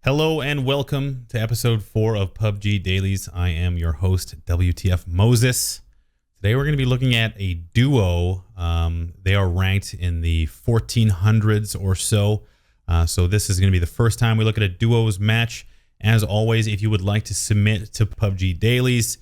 Hello and welcome to episode 4 of PUBG Dailies. I am your host, wtfmoses. Today we're going to be looking at a duo. They are ranked in the 1400s or so. So this is going to be the first time we look at a duos match. As always, if you would like to submit to PUBG Dailies,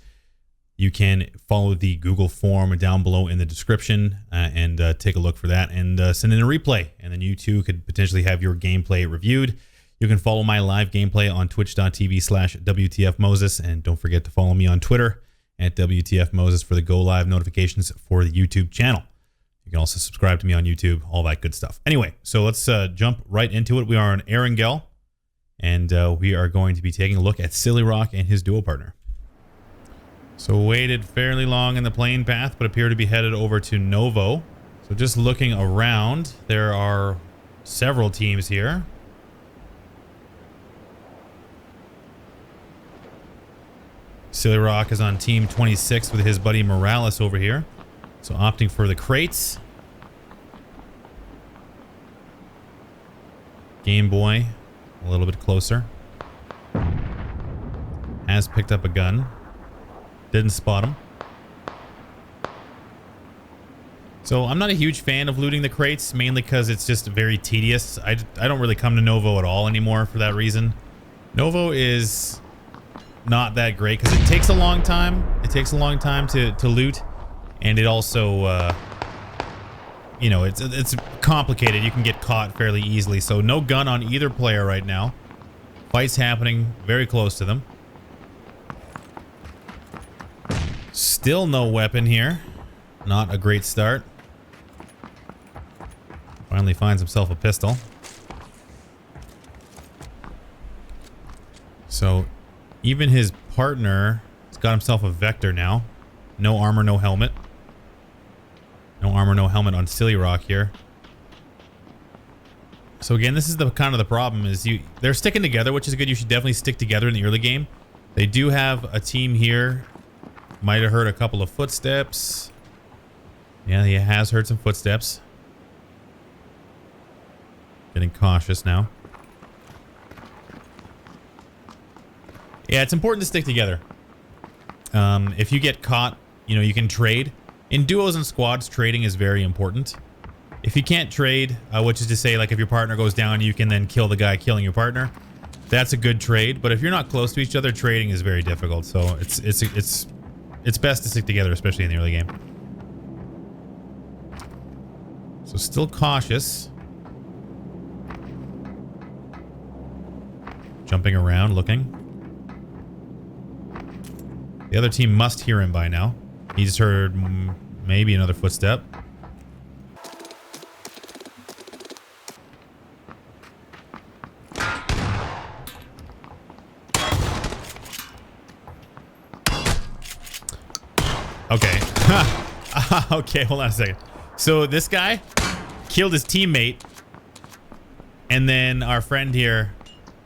you can follow the Google form down below in the description and take a look for that and send in a replay. And then you too could potentially have your gameplay reviewed. You can follow my live gameplay on twitch.tv/wtfmoses, and don't forget to follow me on Twitter at wtfmoses for the go live notifications for the YouTube channel. You can also subscribe to me on YouTube, all that good stuff. Anyway, so let's jump right into it. We are on Erangel, and we are going to be taking a look at sillyrock and his duo partner. So waited fairly long in the plane path, but appear to be headed over to Novo. So just looking around, there are several teams here. sillyrock is on team 26 with his buddy Morales over here. So opting for the crates. Game Boy a little bit closer. Has picked up a gun. Didn't spot him. So I'm not a huge fan of looting the crates, mainly because it's just very tedious. I don't really come to Novo at all anymore for that reason. Novo is not that great because it takes a long time. It takes a long time to loot, and it also, you know, it's complicated. You can get caught fairly easily. So no gun on either player right now. Fights happening very close to them. Still no weapon here. Not a great start. Finally finds himself a pistol. So even his partner has got himself a Vector now. No armor, no helmet. No armor, no helmet on sillyrock here. So again, this is the kind of the problem is they're sticking together, which is good. You should definitely stick together in the early game. They do have a team here. Might have heard a couple of footsteps. Yeah, he has heard some footsteps. Getting cautious now. Yeah, it's important to stick together. If you get caught, you know, you can trade. In duos and squads, trading is very important. If you can't trade, which is to say, like if your partner goes down, you can then kill the guy killing your partner. That's a good trade. But if you're not close to each other, trading is very difficult. So it's best to stick together, especially in the early game. So still cautious. Jumping around, looking. The other team must hear him by now. He just heard maybe another footstep. Okay. Okay, hold on a second. So this guy killed his teammate, and then our friend here,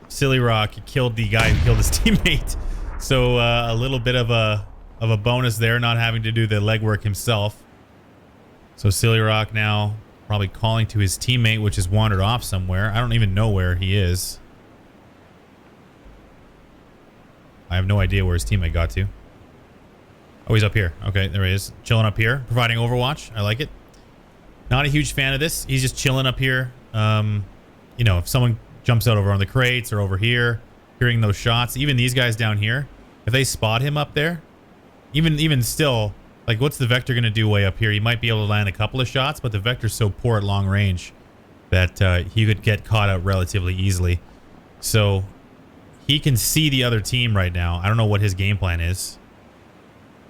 sillyrock, killed the guy who killed his teammate. So a little bit of a bonus there, not having to do the legwork himself. So sillyrock now probably calling to his teammate, which has wandered off somewhere. I don't even know where he is. I have no idea where his teammate got to. Oh, he's up here. Okay, there he is. Chilling up here, providing Overwatch. I like it. Not a huge fan of this. He's just chilling up here. You know, if someone jumps out over on the crates or over here, hearing those shots, even these guys down here, if they spot him up there, even still, like, what's the Vector going to do way up here? He might be able to land a couple of shots, but the Vector's so poor at long range that he could get caught out relatively easily. So he can see the other team right now. I don't know what his game plan is.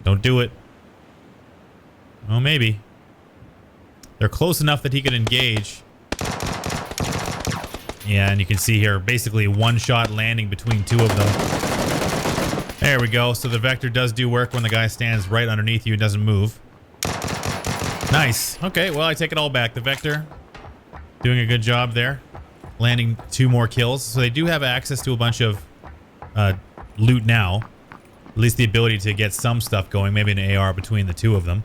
Don't do it. Oh, maybe. They're close enough that he could engage. Yeah, and you can see here, basically one shot landing between two of them. There we go. So the Vector does do work when the guy stands right underneath you and doesn't move. Nice. Okay, well, I take it all back. The Vector doing a good job there. Landing 2 more kills. So they do have access to a bunch of loot now. At least the ability to get some stuff going. Maybe an AR between the two of them.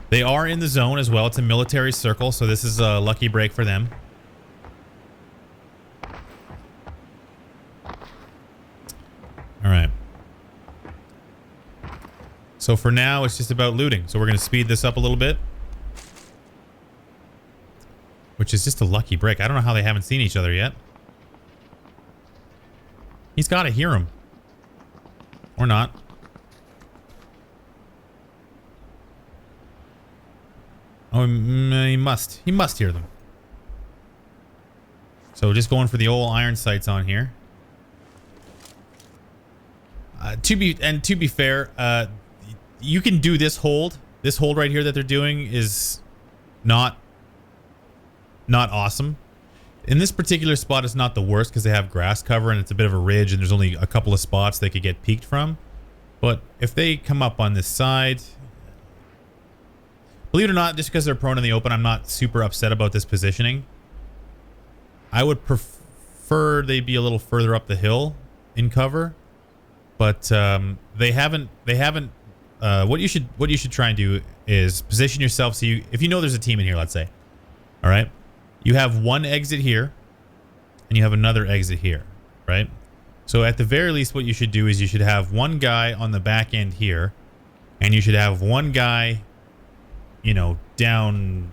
They are in the zone as well. It's a military circle, so this is a lucky break for them. So for now, it's just about looting. So we're going to speed this up a little bit. Which is just a lucky break. I don't know how they haven't seen each other yet. He's got to hear him. Or not. Oh, he must. He must hear them. So just going for the old iron sights on here. To be fair, you can do this hold. This hold right here that they're doing is not awesome. In this particular spot, it's not the worst because they have grass cover and it's a bit of a ridge and there's only a couple of spots they could get peeked from. But if they come up on this side, believe it or not, just because they're prone in the open, I'm not super upset about this positioning. I would prefer they be a little further up the hill in cover, but they haven't. What you should try and do is position yourself so if you know there's a team in here, let's say, all right, you have one exit here, and you have another exit here, right? So at the very least, what you should do is you should have one guy on the back end here, and you should have one guy, you know, down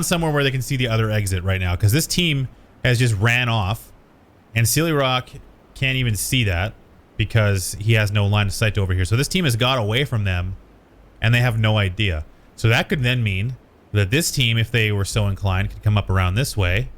somewhere where they can see the other exit right now, because this team has just ran off, and sillyrock can't even see that because he has no line of sight over here. So this team has got away from them, and they have no idea. So that could then mean that this team, if they were so inclined, could come up around this way,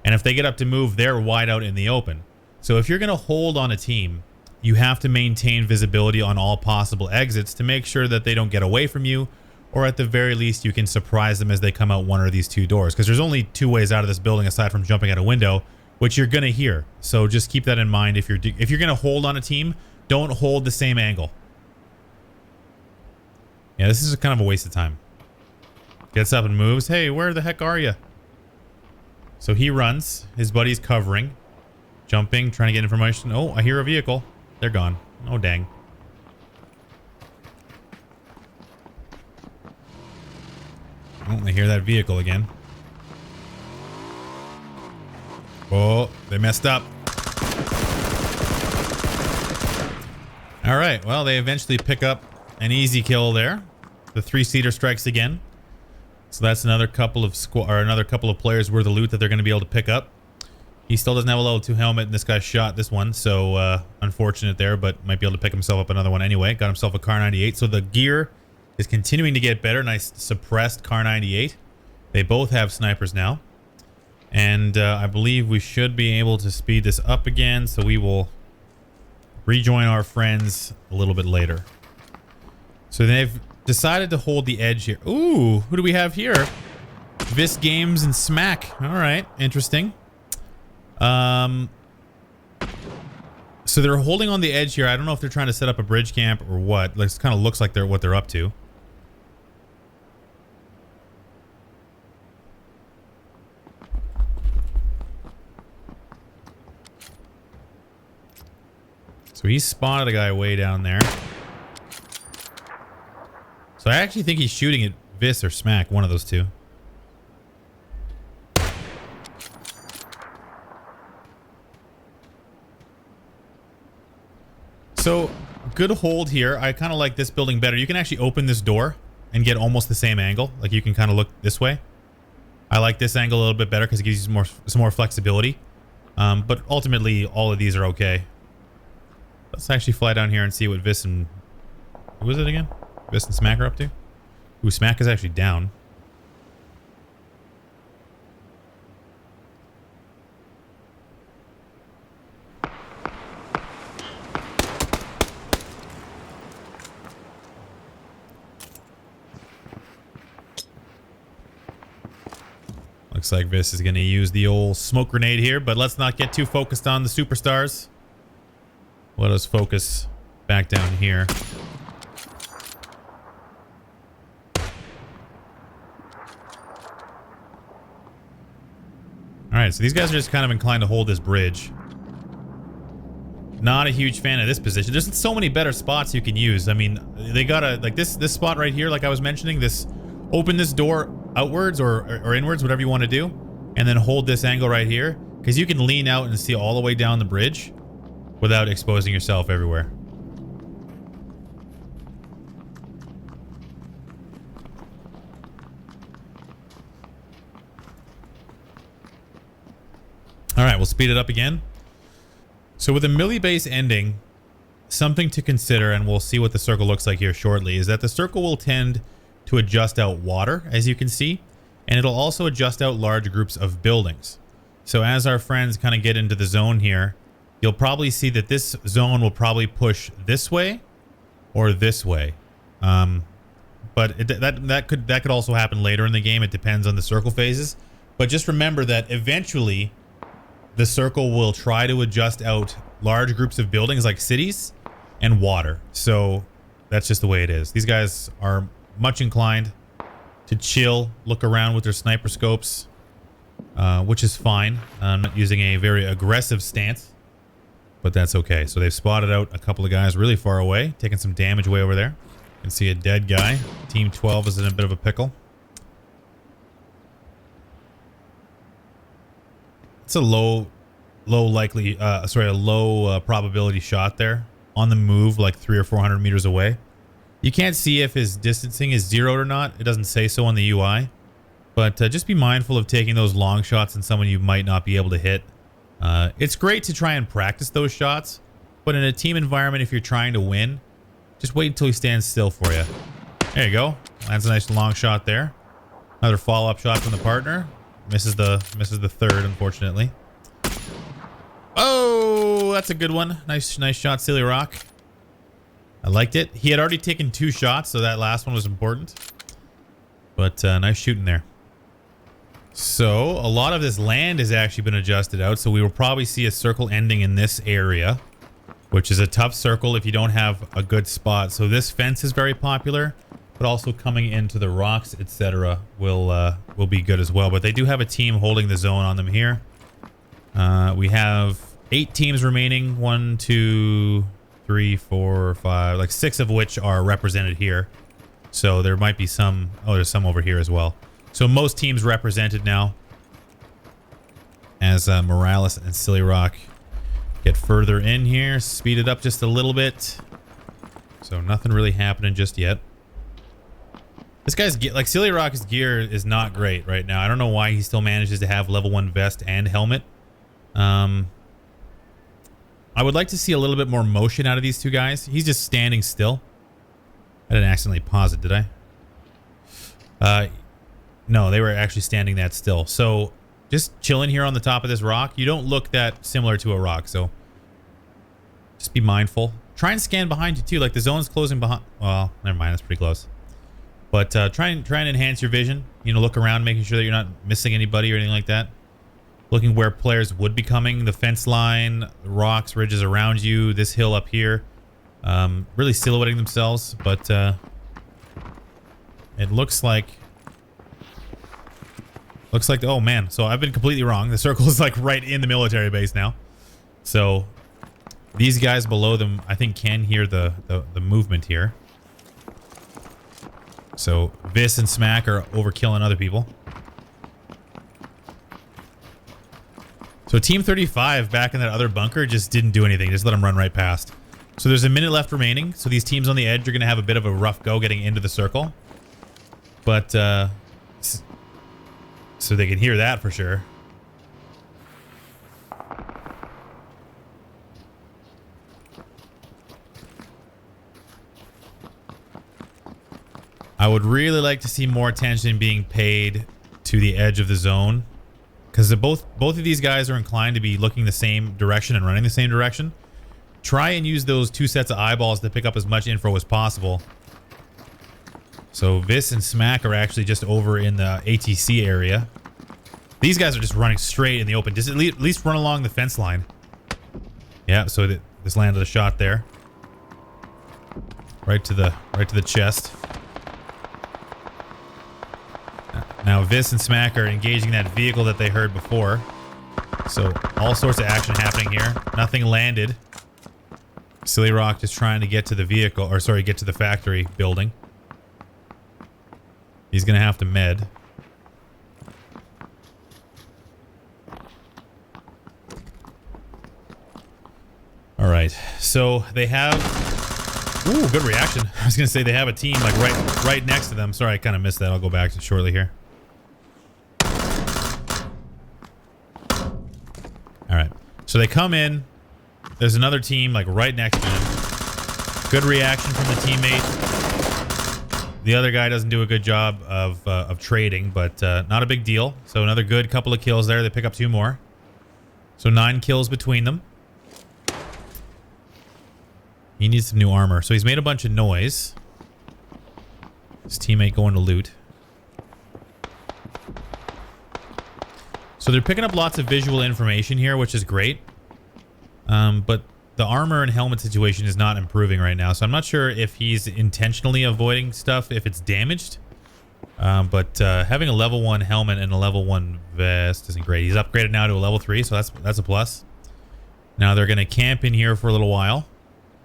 and if they get up to move, they're wide out in the open. So if you're going to hold on a team, you have to maintain visibility on all possible exits to make sure that they don't get away from you, or at the very least, you can surprise them as they come out one of these two doors. Because there's only two ways out of this building aside from jumping out a window, which you're going to hear. So just keep that in mind. If you're going to hold on a team, don't hold the same angle. Yeah, this is kind of a waste of time. Gets up and moves. Hey, where the heck are you? So he runs. His buddy's covering. Jumping, trying to get information. Oh, I hear a vehicle. They're gone. Oh, dang. Oh, I hear that vehicle again. Oh, they messed up. All right. Well, they eventually pick up an easy kill there. The three-seater strikes again. So that's another couple of players worth of loot that they're going to be able to pick up. He still doesn't have a level 2 helmet, and this guy shot this one, so unfortunate there, but might be able to pick himself up another one anyway. Got himself a Car 98, so the gear is continuing to get better. Nice suppressed Car 98. They both have snipers now. And I believe we should be able to speed this up again, so we will rejoin our friends a little bit later. So they've decided to hold the edge here. Ooh, who do we have here? Vis Games and Smack. All right, interesting. So they're holding on the edge here. I don't know if they're trying to set up a bridge camp or what. Like, it kind of looks like what they're up to. So he spotted a guy way down there. So I actually think he's shooting at Vis or Smack, one of those two. So good hold here. I kind of like this building better. You can actually open this door and get almost the same angle. Like, you can kind of look this way. I like this angle a little bit better because it gives you some more flexibility. But ultimately, all of these are okay. Let's actually fly down here and see what Vis and... Who was it again? Vis and Smack are up to? Ooh, Smack is actually down. Looks like Vis is going to use the old smoke grenade here, but let's not get too focused on the superstars. Let us focus back down here. Alright, so these guys are just kind of inclined to hold this bridge. Not a huge fan of this position. There's so many better spots you can use. I mean, they gotta, like this spot right here, like I was mentioning, this, open this door outwards or inwards, whatever you want to do, and then hold this angle right here, because you can lean out and see all the way down the bridge without exposing yourself everywhere. right, we'll speed it up again. So with the melee base ending, something to consider, and we'll see what the circle looks like here shortly, is that the circle will tend to adjust out water, as you can see, and it'll also adjust out large groups of buildings. So as our friends kind of get into the zone here, you'll probably see that this zone will probably push this way or this way. But that could also happen later in the game. It depends on the circle phases. But just remember that eventually the circle will try to adjust out large groups of buildings like cities and water. So that's just the way it is. These guys are much inclined to chill, look around with their sniper scopes, which is fine. I'm not using a very aggressive stance, but that's okay. So they've spotted out a couple of guys really far away, taking some damage way over there. You can see a dead guy. Team 12 is in a bit of a pickle. It's a low probability shot there. On the move, like 300 or 400 meters away. You can't see if his distancing is zeroed or not. It doesn't say so on the UI. But just be mindful of taking those long shots in someone you might not be able to hit. It's great to try and practice those shots. But in a team environment, if you're trying to win, just wait until he stands still for you. There you go. Lands a nice long shot there. Another follow-up shot from the partner. Misses the third, unfortunately. Oh, that's a good one. Nice shot, sillyrock. I liked it. He had already taken 2 shots, so that last one was important. But nice shooting there. So a lot of this land has actually been adjusted out, so we will probably see a circle ending in this area, which is a tough circle if you don't have a good spot. So this fence is very popular, but also coming into the rocks, etc. will be good as well. But they do have a team holding the zone on them here. We have 8 teams remaining. 1, 2, 3, 4, 5, like 6 of which are represented here. So there might be some. Oh, there's some over here as well. So most teams represented now as Morales and sillyrock get further in here. Speed it up just a little bit. So nothing really happening just yet. This guy's like sillyrock's gear is not great right now. I don't know why he still manages to have level 1 vest and helmet. I would like to see a little bit more motion out of these 2 guys. He's just standing still. I didn't accidentally pause it, did I? No, they were actually standing that still. So just chilling here on the top of this rock. You don't look that similar to a rock, so just be mindful. Try and scan behind you too. Like the zone's closing behind. Well, never mind. That's pretty close. But try and enhance your vision. You know, look around, making sure that you're not missing anybody or anything like that. Looking where players would be coming, the fence line, the rocks, ridges around you, this hill up here. Really silhouetting themselves, but it looks like... oh man, so I've been completely wrong. The circle is like right in the military base now. So these guys below them, I think, can hear the movement here. So Vis and Smack are overkilling other people. So Team 35 back in that other bunker just didn't do anything. Just let them run right past. So there's a minute left remaining. So these teams on the edge are going to have a bit of a rough go getting into the circle. But so they can hear that for sure. I would really like to see more attention being paid to the edge of the zone, because both of these guys are inclined to be looking the same direction and running the same direction. Try and use those 2 sets of eyeballs to pick up as much info as possible. So Vis and Smack are actually just over in the ATC area. These guys are just running straight in the open. Just at least run along the fence line. Yeah, so this landed a shot there. Right to the chest. Now Vis and Smack are engaging that vehicle that they heard before. So all sorts of action happening here. Nothing landed. sillyrock just trying to get to the vehicle, or sorry, get to the factory building. He's gonna have to med. All right, so they have... Ooh, good reaction. I was gonna say they have a team like right next to them. Sorry, I kind of missed that. I'll go back to it shortly here. So they come in. There's another team like right next to him. Good reaction from the teammate. The other guy doesn't do a good job of trading, but not a big deal. So another good couple of kills there. They pick up 2 more. So 9 kills between them. He needs some new armor. So he's made a bunch of noise. His teammate going to loot. So they're picking up lots of visual information here, which is great. But the armor and helmet situation is not improving right now. So I'm not sure if he's intentionally avoiding stuff if it's damaged. But having a level 1 helmet and a level 1 vest isn't great. He's upgraded now to a level 3, so that's a plus. Now they're going to camp in here for a little while.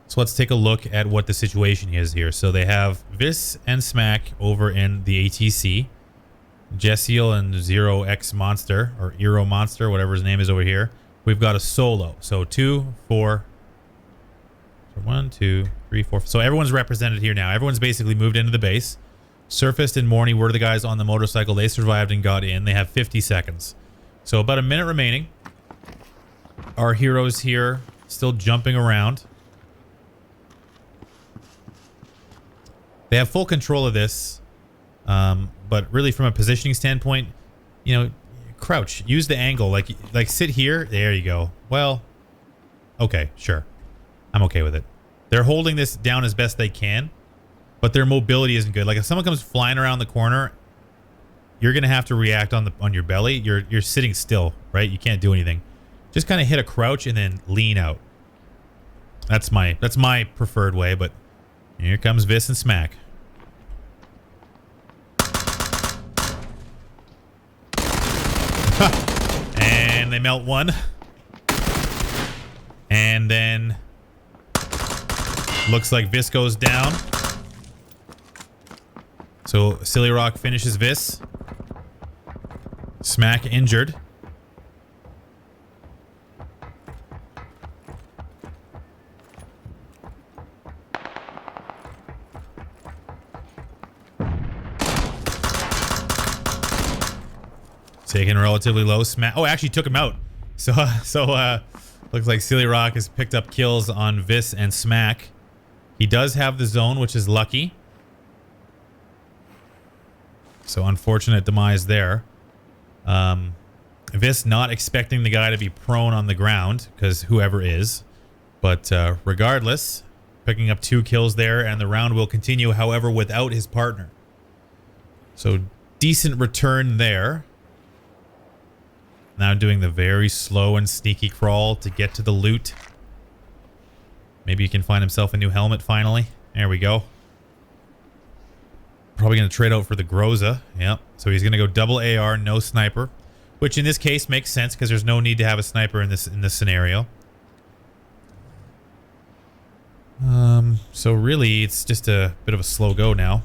So let's take a look at what the situation is here. So they have Vis and Smack over in the ATC. Jessiel and Zero X Monster, or Eero Monster, whatever his name is over here. We've got a solo. So 2, 4. So 1, 2, 3, 4. So everyone's represented here now. Everyone's basically moved into the base. Surfaced and Morny were the guys on the motorcycle. They survived and got in. They have 50 seconds. So about a minute remaining. Our heroes here still jumping around. They have full control of this. But really from a positioning standpoint, you know, crouch, use the angle, like sit here. There you go. Well, okay, sure. I'm okay with it. They're holding this down as best they can, but their mobility isn't good. Like if someone comes flying around the corner, you're going to have to react on your belly. You're sitting still, right? You can't do anything. Just kind of hit a crouch and then lean out. That's my preferred way, but here comes Vis and Smack. And they melt one. And then looks like Vis goes down. So sillyrock finishes Vis. Smack injured. Taken relatively low. Smack. Oh, actually took him out. So looks like sillyrock has picked up kills on Vis and Smack. He does have the zone, which is lucky. So unfortunate demise there. Vis not expecting the guy to be prone on the ground, because whoever is. But regardless, picking up 2 kills there, and the round will continue, however, without his partner. So decent return there. Now doing the very slow and sneaky crawl to get to the loot. Maybe he can find himself a new helmet finally. There we go. Probably going to trade out for the Groza. Yep. So he's going to go double AR, no sniper. Which in this case makes sense because there's no need to have a sniper in this scenario. So really it's just a bit of a slow go now.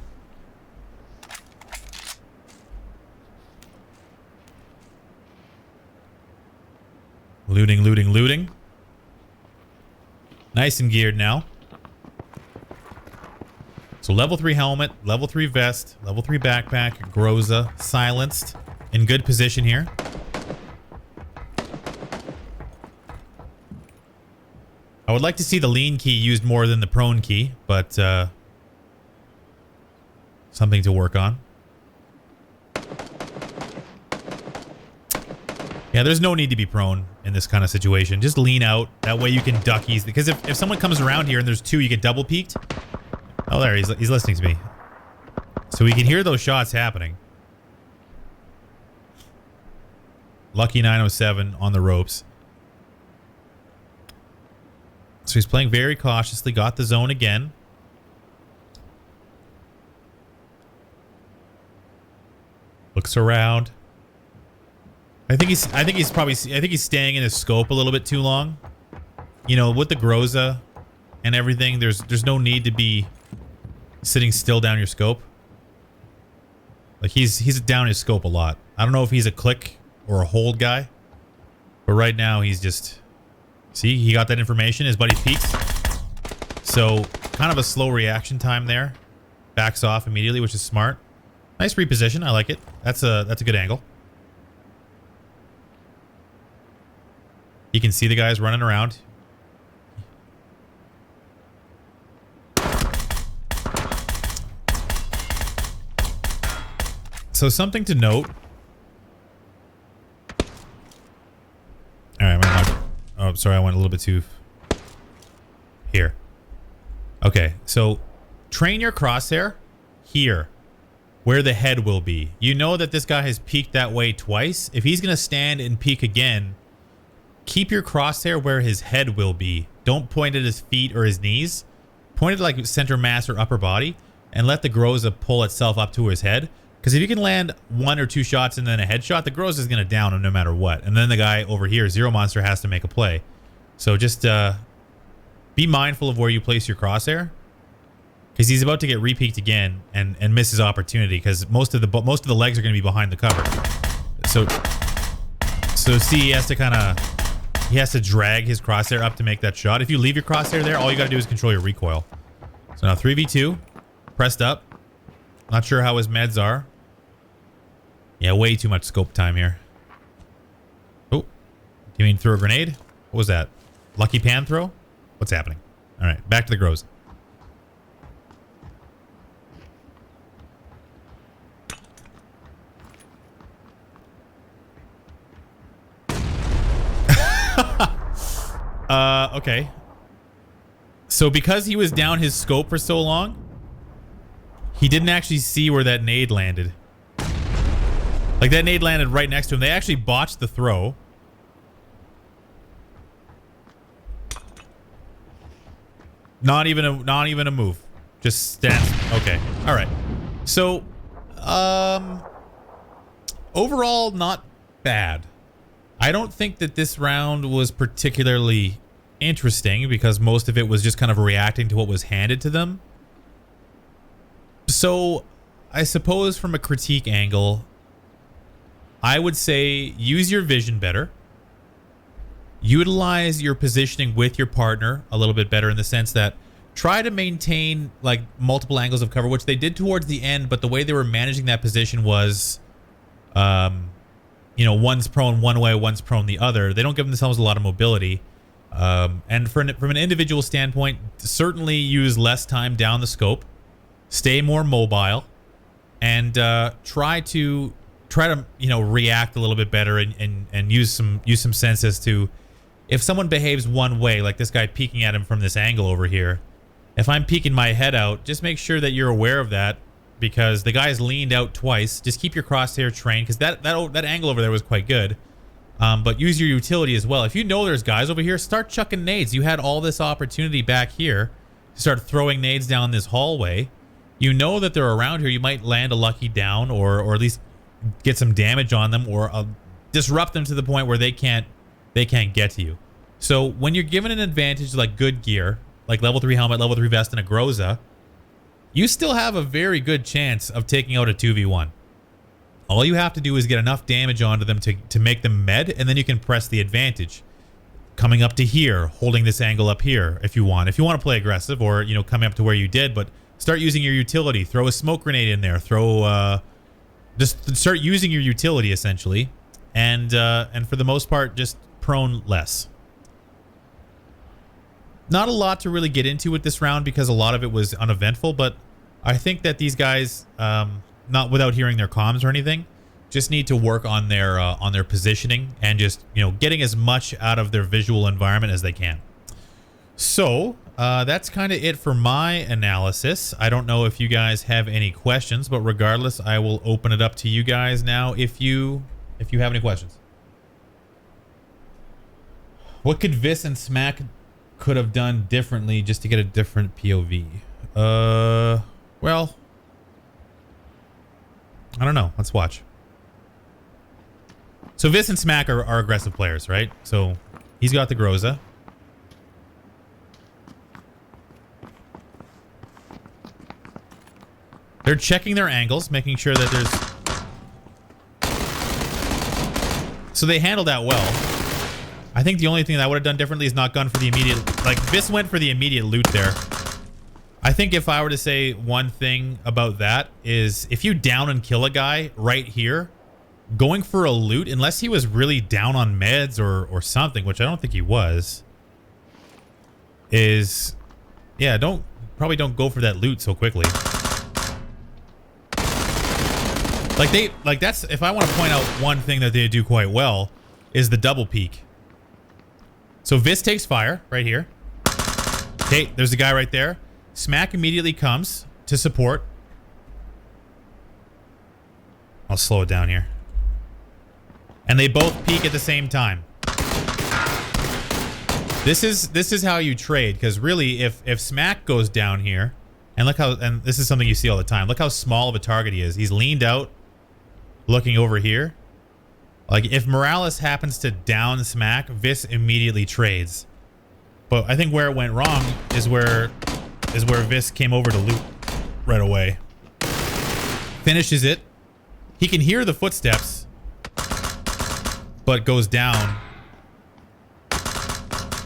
Looting, looting, looting. Nice and geared now. So level 3 helmet, level 3 vest, level 3 backpack, Groza, silenced. In good position here. I would like to see the lean key used more than the prone key, but something to work on. Yeah, there's no need to be prone in this kind of situation. Just lean out. That way you can duck easily. Because if someone comes around here and there's 2, you get double peeked. Oh, there. He's listening to me. So we can hear those shots happening. Lucky 907 on the ropes. So he's playing very cautiously. Got the zone again. Looks around. I think he's staying in his scope a little bit too long. You know, with the Groza and everything, there's no need to be sitting still down your scope. Like he's down his scope a lot. I don't know if he's a click or a hold guy, but right now he's just, see, he got that information. His buddy peeks. So kind of a slow reaction time there. Backs off immediately, which is smart. Nice reposition. I like it. That's a good angle. He can see the guys running around. So something to note. All right, oh, sorry, I went a little bit too here. Okay, so train your crosshair here, where the head will be. You know that this guy has peeked that way twice. If he's gonna stand and peek again, keep your crosshair where his head will be. Don't point at his feet or his knees. Point it like center mass or upper body, and let the Groza pull itself up to his head. Because if you can land 1 or 2 shots and then a headshot, the Groza is going to down him no matter what. And then the guy over here, Zero Monster, has to make a play. So just be mindful of where you place your crosshair. Because he's about to get repeaked again and miss his opportunity. Because most of the legs are going to be behind the cover. So see, he has to drag his crosshair up to make that shot. If you leave your crosshair there, all you got to do is control your recoil. So now 3v2, pressed up. Not sure how his meds are. Yeah, way too much scope time here. Oh, do you mean throw a grenade? What was that? Lucky pan throw? What's happening? All right, back to the Groza. Okay. So because he was down his scope for so long, he didn't actually see where that nade landed. Like, that nade landed right next to him. They actually botched the throw. Not even a move. Just stand. Okay. All right. So, overall, not bad. I don't think that this round was particularly interesting because most of it was just kind of reacting to what was handed to them. So, I suppose from a critique angle, I would say use your vision better. Utilize your positioning with your partner a little bit better in the sense that try to maintain like multiple angles of cover, which they did towards the end, but the way they were managing that position was, you know, one's prone one way, one's prone the other. They don't give themselves a lot of mobility. And from an individual standpoint, certainly use less time down the scope, stay more mobile, and try to you know, react a little bit better and use some sense as to if someone behaves one way, like this guy peeking at him from this angle over here. If I'm peeking my head out, just make sure that you're aware of that because the guy's leaned out twice. Just keep your crosshair trained because that angle over there was quite good. But use your utility as well. If you know there's guys over here, start chucking nades. You had all this opportunity back here to start throwing nades down this hallway. You know that they're around here. You might land a lucky down or at least get some damage on them or disrupt them to the point where they can't get to you. So when you're given an advantage like good gear, like level 3 helmet, level 3 vest, and a Groza, you still have a very good chance of taking out a 2v1. All you have to do is get enough damage onto them to make them med, and then you can press the advantage. Coming up to here, holding this angle up here if you want. If you want to play aggressive or, you know, coming up to where you did, but start using your utility. Throw a smoke grenade in there. Just start using your utility essentially, and for the most part, just prone less. Not a lot to really get into with this round because a lot of it was uneventful, but I think that these guys, not without hearing their comms or anything, just need to work on their positioning and just, you know, getting as much out of their visual environment as they can. So that's kind of it for my analysis. I don't know if you guys have any questions, but regardless, I will open it up to you guys now if you have any questions. What could Vis and Smack could have done differently just to get a different POV? Well, I don't know. Let's watch. So Vis and Smack are aggressive players, right? So he's got the Groza. They're checking their angles, making sure that there's... So they handled that well. I think the only thing that I would have done differently is not gone for the immediate... Like, Vis went for the immediate loot there. I think if I were to say one thing about that is if you down and kill a guy right here, going for a loot, unless he was really down on meds or something, which I don't think he was, is, yeah, probably don't go for that loot so quickly. Like that's, if I want to point out one thing that they do quite well, is the double peek. So Vis takes fire right here. Okay, there's a guy right there. Smack immediately comes to support. I'll slow it down here. And they both peek at the same time. This is how you trade, because really, if Smack goes down here, and look how, and this is something you see all the time. Look how small of a target he is. He's leaned out, looking over here. Like, if Morales happens to down Smack, Vis immediately trades. But I think where it went wrong is where Vis came over to loot right away. Finishes it. He can hear the footsteps, but goes down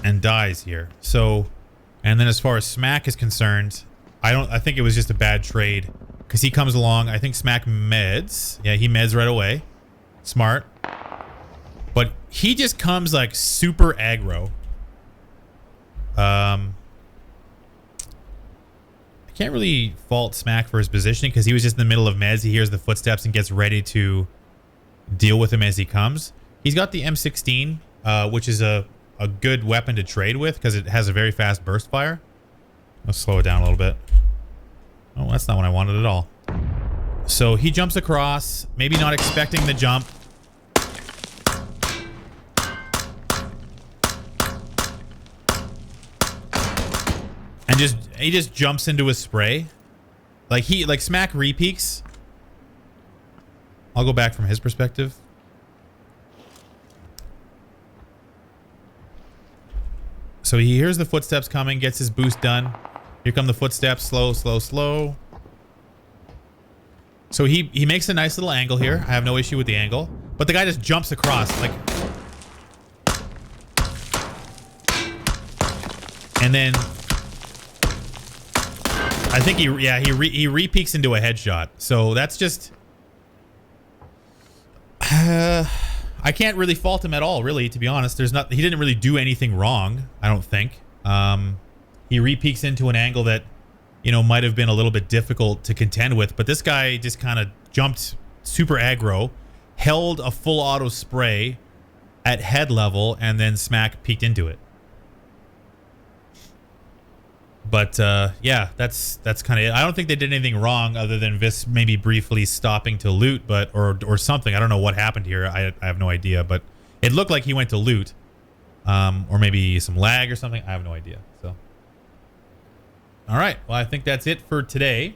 and dies here. So, and then as far as Smack is concerned, I think it was just a bad trade, because he comes along. I think Smack meds. Yeah, he meds right away. Smart. But he just comes like super aggro. I can't really fault Smack for his positioning, because he was just in the middle of meds. He hears the footsteps and gets ready to deal with him as he comes. He's got the M16, which is a good weapon to trade with, because it has a very fast burst fire. Let's slow it down a little bit. Oh, that's not what I wanted at all. So he jumps across, maybe not expecting the jump. And he just jumps into his spray. Like Smack repeaks. I'll go back from his perspective. So he hears the footsteps coming, gets his boost done. Here come the footsteps, slow, slow, slow. So he makes a nice little angle here. I have no issue with the angle. But the guy just jumps across, like. And then I think he repeaks into a headshot. So that's just, I can't really fault him at all, really, to be honest. He didn't really do anything wrong, I don't think. He repeaks into an angle that, you know, might have been a little bit difficult to contend with, but this guy just kind of jumped super aggro, held a full auto spray at head level, and then Smack peeked into it. But yeah, that's kind of it. I don't think they did anything wrong other than Vis maybe briefly stopping to loot, but or something. I don't know what happened here. I have no idea, but it looked like he went to loot, or maybe some lag or something. I have no idea. So, all right. Well, I think that's it for today.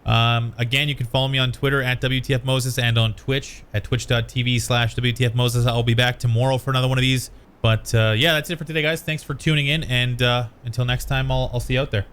Again, you can follow me on Twitter at wtfmoses and on Twitch at twitch.tv/wtfmoses. I'll be back tomorrow for another one of these. But yeah, that's it for today, guys. Thanks for tuning in, and until next time, I'll see you out there.